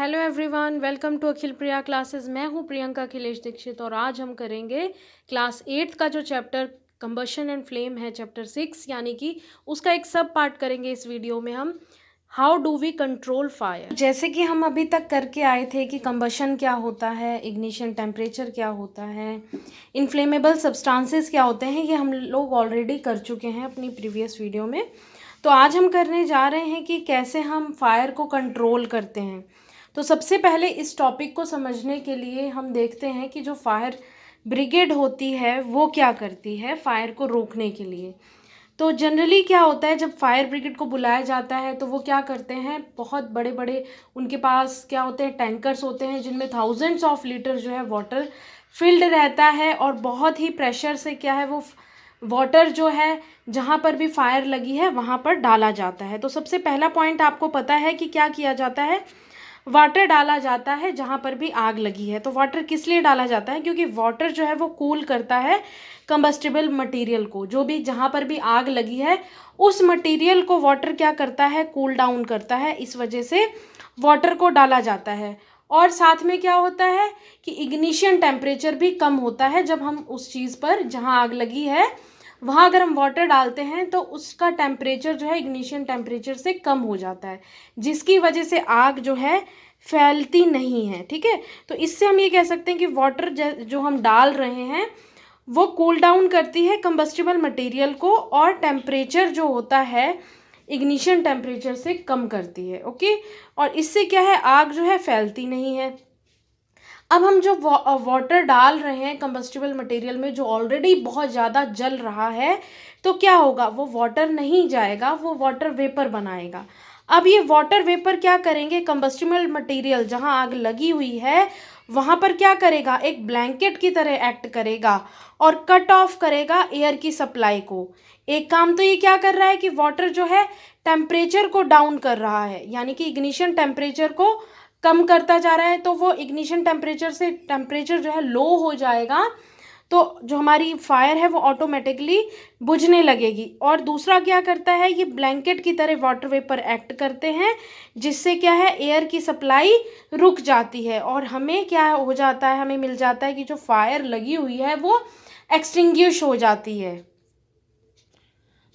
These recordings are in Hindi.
Hello everyone, welcome to Akhil Priya classes. मैं हूं प्रियंका अखिलेश दीक्षित और आज हम करेंगे क्लास 8th का जो चैप्टर कंबशन एंड फ्लेम है, चैप्टर 6, यानी कि उसका एक सब पार्ट करेंगे इस वीडियो में हम। How do we control fire. जैसे कि हम अभी तक करके आए थे कि कंबशन क्या होता है, इग्निशन टेम्परेचर क्या होता है, इनफ्लेमेबल सब्सटेंसेस क्या होते हैं, ये हम लोग ऑलरेडी कर चुके हैं अपनी प्रीवियस वीडियो में। तो आज हम करने जा रहे हैं कि कैसे हम फायर को कंट्रोल करते हैं। तो सबसे पहले इस टॉपिक को समझने के लिए हम देखते हैं कि जो फायर ब्रिगेड होती है वो क्या करती है फायर को रोकने के लिए। तो जनरली क्या होता है, जब फायर ब्रिगेड को बुलाया जाता है तो वो क्या करते हैं, बहुत बड़े बड़े उनके पास क्या होते हैं, टैंकर्स होते हैं जिनमें थाउजेंड्स ऑफ लीटर जो है वाटर फिल्ड रहता है और बहुत ही प्रेशर से क्या है वो वाटर जो है जहाँ पर भी फायर लगी है वहाँ पर डाला जाता है। तो सबसे पहला पॉइंट आपको पता है कि क्या किया जाता है, वाटर डाला जाता है जहाँ पर भी आग लगी है। तो वाटर किस लिए डाला जाता है, क्योंकि वाटर जो है वो कूल करता है कंबस्टिबल मटेरियल को। जो भी जहाँ पर भी आग लगी है उस मटेरियल को वाटर क्या करता है, कूल डाउन करता है। इस वजह से वाटर को डाला जाता है। और साथ में क्या होता है कि इग्निशन टेम्परेचर भी कम होता है। जब हम उस चीज़ पर जहाँ आग लगी है वहाँ अगर हम वाटर डालते हैं तो उसका टेम्परेचर जो है इग्निशन टेम्परेचर से कम हो जाता है, जिसकी वजह से आग जो है फैलती नहीं है। ठीक है, तो इससे हम ये कह सकते हैं कि वाटर जो हम डाल रहे हैं वो कूल डाउन करती है कंबस्टिबल मटेरियल को और टेम्परेचर जो होता है इग्निशन टेम्परेचर से कम करती है। ओके, और इससे क्या है, आग जो है फैलती नहीं है। अब हम जो वाटर डाल रहे हैं कंबस्टिबल मटेरियल में जो ऑलरेडी बहुत ज़्यादा जल रहा है, तो क्या होगा, वो वाटर नहीं जाएगा, वो वाटर वेपर बनाएगा। अब ये वाटर वेपर क्या करेंगे, कंबस्टिबल मटेरियल जहाँ आग लगी हुई है वहाँ पर क्या करेगा, एक ब्लैंकेट की तरह एक्ट करेगा और कट ऑफ करेगा एयर की सप्लाई को। एक काम तो ये क्या कर रहा है कि वाटर जो है टेम्परेचर को डाउन कर रहा है, यानी कि इग्निशन टेम्परेचर को कम करता जा रहा है। तो वो इग्निशन टेम्परेचर से टेम्परेचर जो है लो हो जाएगा, तो जो हमारी फायर है वो ऑटोमेटिकली बुझने लगेगी। और दूसरा क्या करता है, ये ब्लैंकेट की तरह वाटर वेपर एक्ट करते हैं, जिससे क्या है एयर की सप्लाई रुक जाती है और हमें क्या हो जाता है, हमें मिल जाता है कि जो फायर लगी हुई है वो एक्सटिंग्विश हो जाती है।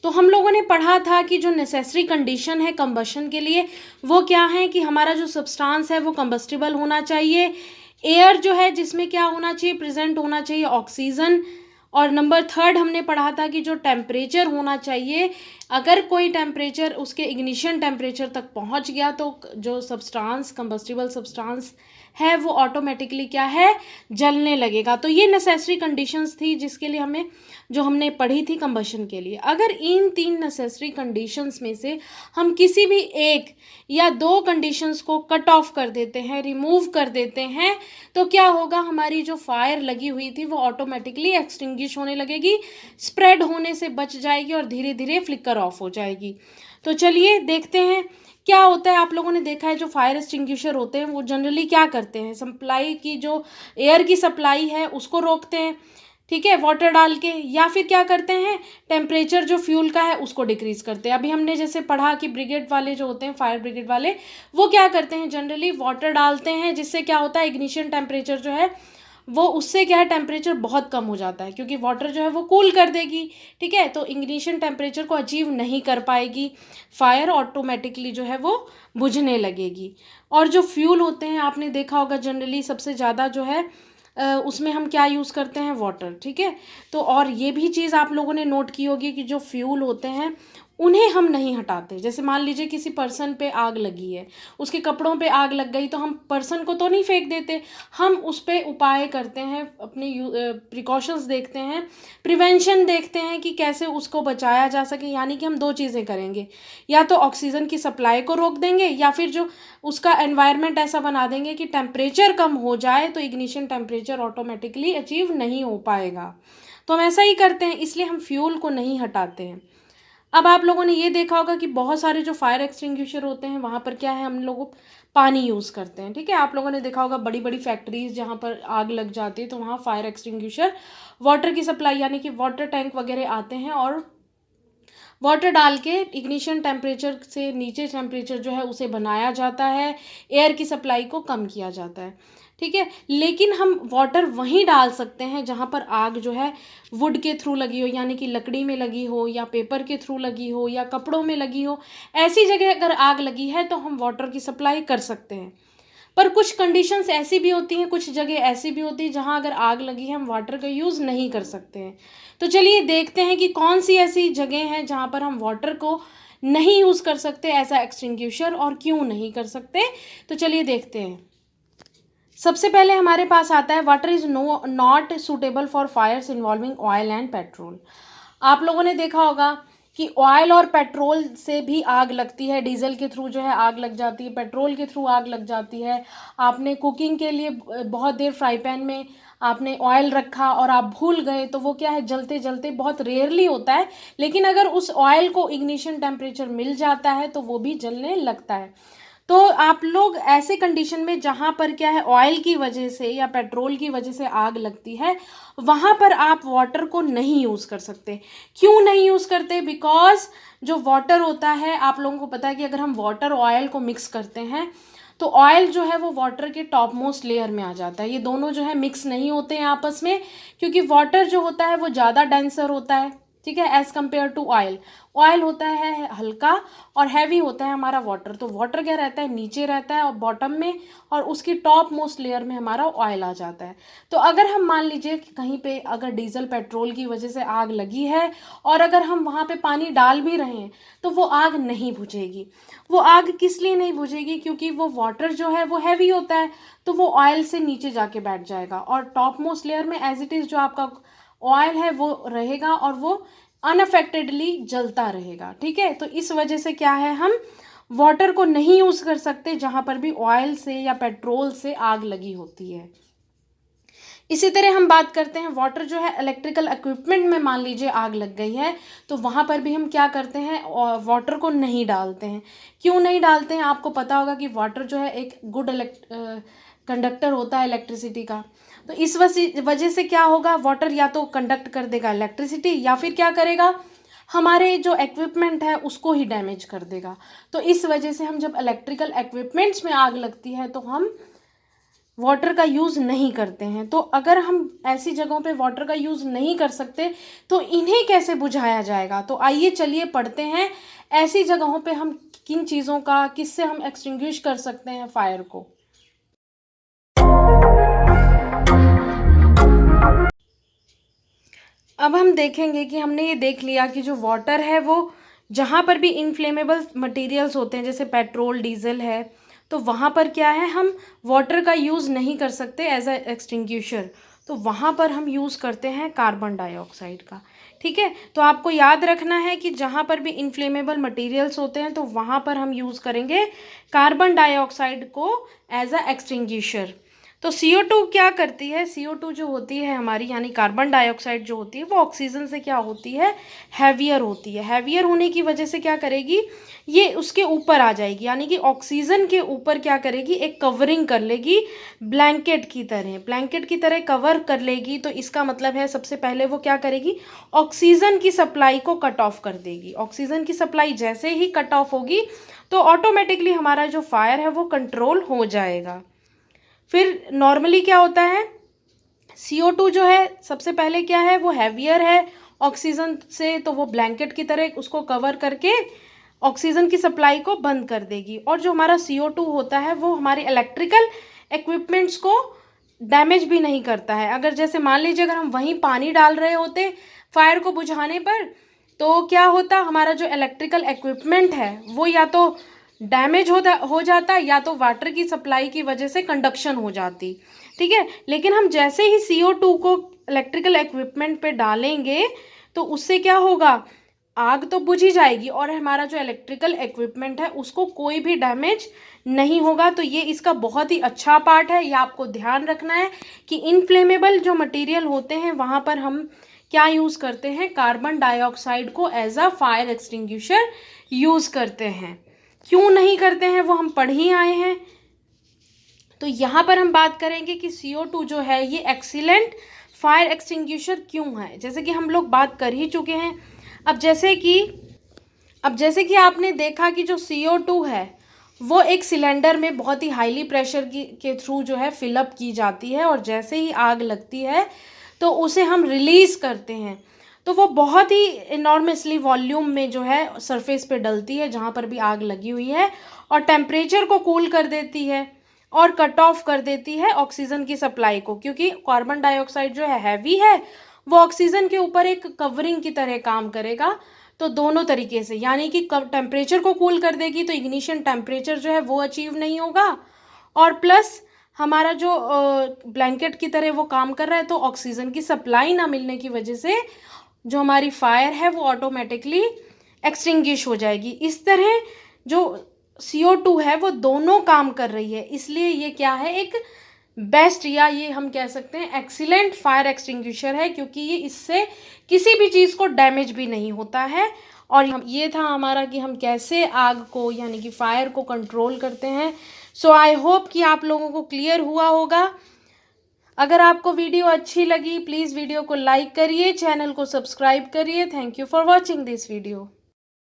तो हम लोगों ने पढ़ा था कि जो नेसेसरी कंडीशन है कंबशन के लिए वो क्या है कि हमारा जो सब्सटेंस है वो कंबस्टिबल होना चाहिए, एयर जो है जिसमें क्या होना चाहिए, प्रेजेंट होना चाहिए ऑक्सीजन। और नंबर 3 हमने पढ़ा था कि जो टेम्परेचर होना चाहिए, अगर कोई टेम्परेचर उसके इग्निशन टेम्परेचर तक पहुंच गया तो जो सब्सटेंस कंबस्टिबल सब्सटेंस है वो ऑटोमेटिकली क्या है, जलने लगेगा। तो ये नेसेसरी कंडीशंस थी जिसके लिए हमें जो हमने पढ़ी थी कंबशन के लिए। अगर इन 3 नेसेसरी कंडीशंस में से हम किसी भी एक या 2 कंडीशंस को कट ऑफ कर देते हैं, रिमूव कर देते हैं, तो क्या होगा, हमारी जो फायर लगी हुई थी वो ऑटोमेटिकली एक्सटिंग्विश होने लगेगी, स्प्रेड होने से बच जाएगी और धीरे धीरे फ्लिकर ऑफ हो जाएगी। तो चलिए देखते हैं क्या होता है। आप लोगों ने देखा है जो फायर एक्सटिंग्विशर होते हैं वो जनरली क्या करते हैं, सप्लाई की जो एयर की सप्लाई है उसको रोकते हैं, ठीक है, वाटर डाल के, या फिर क्या करते हैं, टेम्परेचर जो फ्यूल का है उसको डिक्रीज करते हैं। अभी हमने जैसे पढ़ा कि ब्रिगेड वाले जो होते हैं, फायर ब्रिगेड वाले, वो क्या करते हैं, जनरली वाटर डालते हैं, जिससे क्या होता है इग्निशन टेम्परेचर जो है वो उससे क्या है टेम्परेचर बहुत कम हो जाता है, क्योंकि वाटर जो है वो कूल कर देगी। ठीक है, तो इग्निशन टेम्परेचर को अचीव नहीं कर पाएगी, फायर ऑटोमेटिकली जो है वो बुझने लगेगी। और जो फ्यूल होते हैं आपने देखा होगा जनरली सबसे ज़्यादा जो है उसमें हम क्या यूज़ करते हैं, वाटर। ठीक है, तो और ये भी चीज़ आप लोगों ने नोट की होगी कि जो फ्यूल होते हैं उन्हें हम नहीं हटाते। जैसे मान लीजिए किसी पर्सन पे आग लगी है, उसके कपड़ों पे आग लग गई, तो हम पर्सन को तो नहीं फेंक देते, हम उस पर उपाय करते हैं, अपने प्रिकॉशंस देखते हैं, प्रिवेंशन देखते हैं कि कैसे उसको बचाया जा सके। यानी कि हम 2 चीज़ें करेंगे, या तो ऑक्सीजन की सप्लाई को रोक देंगे या फिर जो उसका एनवायरनमेंट ऐसा बना देंगे कि टेम्परेचर कम हो जाए तो इग्निशन टेम्परेचर ऑटोमेटिकली अचीव नहीं हो पाएगा। तो हम ऐसा ही करते हैं, इसलिए हम फ्यूल को नहीं हटाते हैं। अब आप लोगों ने ये देखा होगा कि बहुत सारे जो फायर एक्सटिंग्विशर होते हैं वहाँ पर क्या है, हम लोग पानी यूज़ करते हैं। ठीक है, आप लोगों ने देखा होगा बड़ी बड़ी फैक्ट्रीज जहाँ पर आग लग जाती है तो वहाँ फायर एक्सटिंग्विशर वाटर की सप्लाई यानी कि वाटर टैंक वगैरह आते हैं और वाटर डाल के इग्निशन टेम्परेचर से नीचे टेम्परेचर जो है उसे बनाया जाता है, एयर की सप्लाई को कम किया जाता है, ठीक है। लेकिन हम वाटर वहीं डाल सकते हैं जहाँ पर आग जो है वुड के थ्रू लगी हो, यानी कि लकड़ी में लगी हो या पेपर के थ्रू लगी हो या कपड़ों में लगी हो। ऐसी जगह अगर आग लगी है तो हम वाटर की सप्लाई कर सकते हैं। पर कुछ कंडीशंस ऐसी भी होती हैं, कुछ जगह ऐसी भी होती है जहाँ अगर आग लगी है हम वाटर का यूज़ नहीं कर सकते हैं। तो चलिए देखते हैं कि कौन सी ऐसी जगह हैं जहाँ पर हम वाटर को नहीं यूज़ कर सकते ऐसा एक्सटिंग्विशर, और क्यों नहीं कर सकते। तो चलिए देखते हैं। सबसे पहले हमारे पास आता है water is not suitable for fires involving oil and petrol. आप लोगों ने देखा होगा कि ऑयल और पेट्रोल से भी आग लगती है, डीजल के थ्रू जो है आग लग जाती है, पेट्रोल के थ्रू आग लग जाती है। आपने कुकिंग के लिए बहुत देर फ्राई पैन में आपने ऑयल रखा और आप भूल गए तो वो क्या है, जलते जलते, बहुत रेयरली होता है, लेकिन अगर उस ऑयल को इग्निशन टेम्परेचर मिल जाता है तो वो भी जलने लगता है। तो आप लोग ऐसे कंडीशन में जहाँ पर क्या है ऑयल की वजह से या पेट्रोल की वजह से आग लगती है, वहाँ पर आप वाटर को नहीं यूज़ कर सकते। क्यों नहीं यूज़ करते? बिकॉज जो वाटर होता है, आप लोगों को पता है कि अगर हम वाटर ऑयल को मिक्स करते हैं तो ऑयल जो है वो वाटर के टॉप मोस्ट लेयर में आ जाता है। ये दोनों जो है मिक्स नहीं होते हैं आपस में, क्योंकि वाटर जो होता है वो ज़्यादा डेंसर होता है, ठीक है, as compare to oil. Oil होता है हल्का और हैवी होता है हमारा वाटर। तो वाटर क्या रहता है, नीचे रहता है और बॉटम में, और उसकी टॉप मोस्ट लेयर में हमारा ऑयल आ जाता है। तो अगर हम मान लीजिए कि कहीं पे अगर डीजल पेट्रोल की वजह से आग लगी है और अगर हम वहाँ पे पानी डाल भी रहे हैं तो वो आग नहीं बुझेगी। वो आग किस लिए नहीं बुझेगी? क्योंकि वो वाटर जो है वो हैवी होता है, तो वो ऑयल से नीचे जाके बैठ जाएगा और टॉप मोस्ट लेयर में एज इट इज़ जो आपका ऑयल है वो रहेगा और वो अनअफेक्टेडली जलता रहेगा, ठीक है। तो इस वजह से क्या है, हम वाटर को नहीं यूज़ कर सकते जहाँ पर भी ऑयल से या पेट्रोल से आग लगी होती है। इसी तरह हम बात करते हैं वाटर जो है इलेक्ट्रिकल इक्विपमेंट में, मान लीजिए आग लग गई है तो वहाँ पर भी हम क्या करते हैं, वाटर को नहीं डालते हैं। क्यों नहीं डालते हैं? आपको पता होगा कि वाटर जो है एक गुड कंडक्टर होता है इलेक्ट्रिसिटी का। तो इस वजह से क्या होगा, वाटर या तो कंडक्ट कर देगा इलेक्ट्रिसिटी या फिर क्या करेगा, हमारे जो इक्विपमेंट है उसको ही डैमेज कर देगा। तो इस वजह से हम जब इलेक्ट्रिकल इक्विपमेंट्स में आग लगती है तो हम वाटर का यूज़ नहीं करते हैं। तो अगर हम ऐसी जगहों पे वाटर का यूज़ नहीं कर सकते तो इन्हें कैसे बुझाया जाएगा? तो आइए चलिए पढ़ते हैं ऐसी जगहों पे हम किन चीज़ों का, किससे हम एक्सटिंग्विश कर सकते हैं फायर को। अब हम देखेंगे कि हमने ये देख लिया कि जो वाटर है वो जहाँ पर भी इनफ्लेमेबल मटेरियल्स होते हैं जैसे पेट्रोल डीजल है, तो वहाँ पर क्या है, हम वाटर का यूज़ नहीं कर सकते एज अ एक्सटिंग्विशर। तो वहाँ पर हम यूज़ करते हैं कार्बन डाइऑक्साइड का, ठीक है। तो आपको याद रखना है कि जहाँ पर भी इनफ्लेमेबल मटेरियल्स होते हैं तो वहाँ पर हम यूज़ करेंगे कार्बन डाइऑक्साइड को एज अ एक्सटिंग्विशर। तो CO2 क्या करती है, CO2 जो होती है हमारी, यानी कार्बन डाइऑक्साइड जो होती है वो ऑक्सीजन से क्या होती है, हैवियर होती है। हैवियर होने की वजह से क्या करेगी, ये उसके ऊपर आ जाएगी, यानी कि ऑक्सीजन के ऊपर क्या करेगी, एक कवरिंग कर लेगी, ब्लैंकेट की तरह, ब्लैंकेट की तरह कवर कर लेगी। तो इसका मतलब है सबसे पहले वो क्या करेगी, ऑक्सीजन की सप्लाई को कट ऑफ कर देगी। ऑक्सीजन की सप्लाई जैसे ही कट ऑफ होगी तो ऑटोमेटिकली हमारा जो फायर है वो कंट्रोल हो जाएगा। फिर नॉर्मली क्या होता है, CO2 जो है सबसे पहले क्या है, वो हैवियर है ऑक्सीजन से, तो वो ब्लैंकेट की तरह उसको कवर करके ऑक्सीजन की सप्लाई को बंद कर देगी। और जो हमारा CO2 होता है वो हमारे इलेक्ट्रिकल इक्विपमेंट्स को डैमेज भी नहीं करता है। अगर जैसे मान लीजिए अगर हम वहीं पानी डाल रहे होते फायर को बुझाने पर, तो क्या होता, हमारा जो इलेक्ट्रिकल इक्विपमेंट है वो या तो डैमेज हो जाता या तो वाटर की सप्लाई की वजह से कंडक्शन हो जाती, ठीक है। लेकिन हम जैसे ही CO2 को इलेक्ट्रिकल इक्विपमेंट पे डालेंगे तो उससे क्या होगा, आग तो बुझ ही जाएगी और हमारा जो इलेक्ट्रिकल इक्विपमेंट है उसको कोई भी डैमेज नहीं होगा। तो ये इसका बहुत ही अच्छा पार्ट है, ये आपको ध्यान रखना है कि इनफ्लेमेबल जो मटेरियल होते हैं वहाँ पर हम क्या यूज़ करते हैं, कार्बन डाइऑक्साइड को as a fire extinguisher use करते हैं। क्यों नहीं करते हैं वो हम पढ़ ही आए हैं। तो यहाँ पर हम बात करेंगे कि CO2 जो है ये एक्सीलेंट फायर एक्सटिंग्विशर क्यों है, जैसे कि हम लोग बात कर ही चुके हैं। अब जैसे कि अब जैसे कि आपने देखा कि जो CO2 है वो एक सिलेंडर में बहुत ही हाईली प्रेशर के थ्रू जो है फिलअप की जाती है, और जैसे ही आग लगती है तो उसे हम रिलीज़ करते हैं, तो वो बहुत ही इनॉर्मसली वॉल्यूम में जो है सरफेस पे डलती है जहाँ पर भी आग लगी हुई है, और टेम्परेचर को कूल कर देती है और कट ऑफ कर देती है ऑक्सीजन की सप्लाई को, क्योंकि कार्बन डाइऑक्साइड जो है हैवी है, वो ऑक्सीजन के ऊपर एक कवरिंग की तरह काम करेगा। तो दोनों तरीके से, यानी कि टेम्परेचर को कूल कर देगी तो इग्निशन टेम्परेचर जो है वो अचीव नहीं होगा, और प्लस हमारा जो ब्लैंकेट की तरह वो काम कर रहा है, तो ऑक्सीजन की सप्लाई ना मिलने की वजह से जो हमारी फायर है वो ऑटोमेटिकली एक्सटिंग्विश हो जाएगी। इस तरह जो CO2 है वो दोनों काम कर रही है, इसलिए ये क्या है, एक बेस्ट, या ये हम कह सकते हैं एक्सीलेंट फायर एक्सटिंग्विशर है, क्योंकि ये इससे किसी भी चीज़ को डैमेज भी नहीं होता है। और हम, ये था हमारा कि हम कैसे आग को यानी कि फायर को कंट्रोल करते हैं। सो आई होप कि आप लोगों को क्लियर हुआ होगा। अगर आपको वीडियो अच्छी लगी प्लीज़ वीडियो को लाइक करिए, चैनल को सब्सक्राइब करिए। Thank you for watching this video.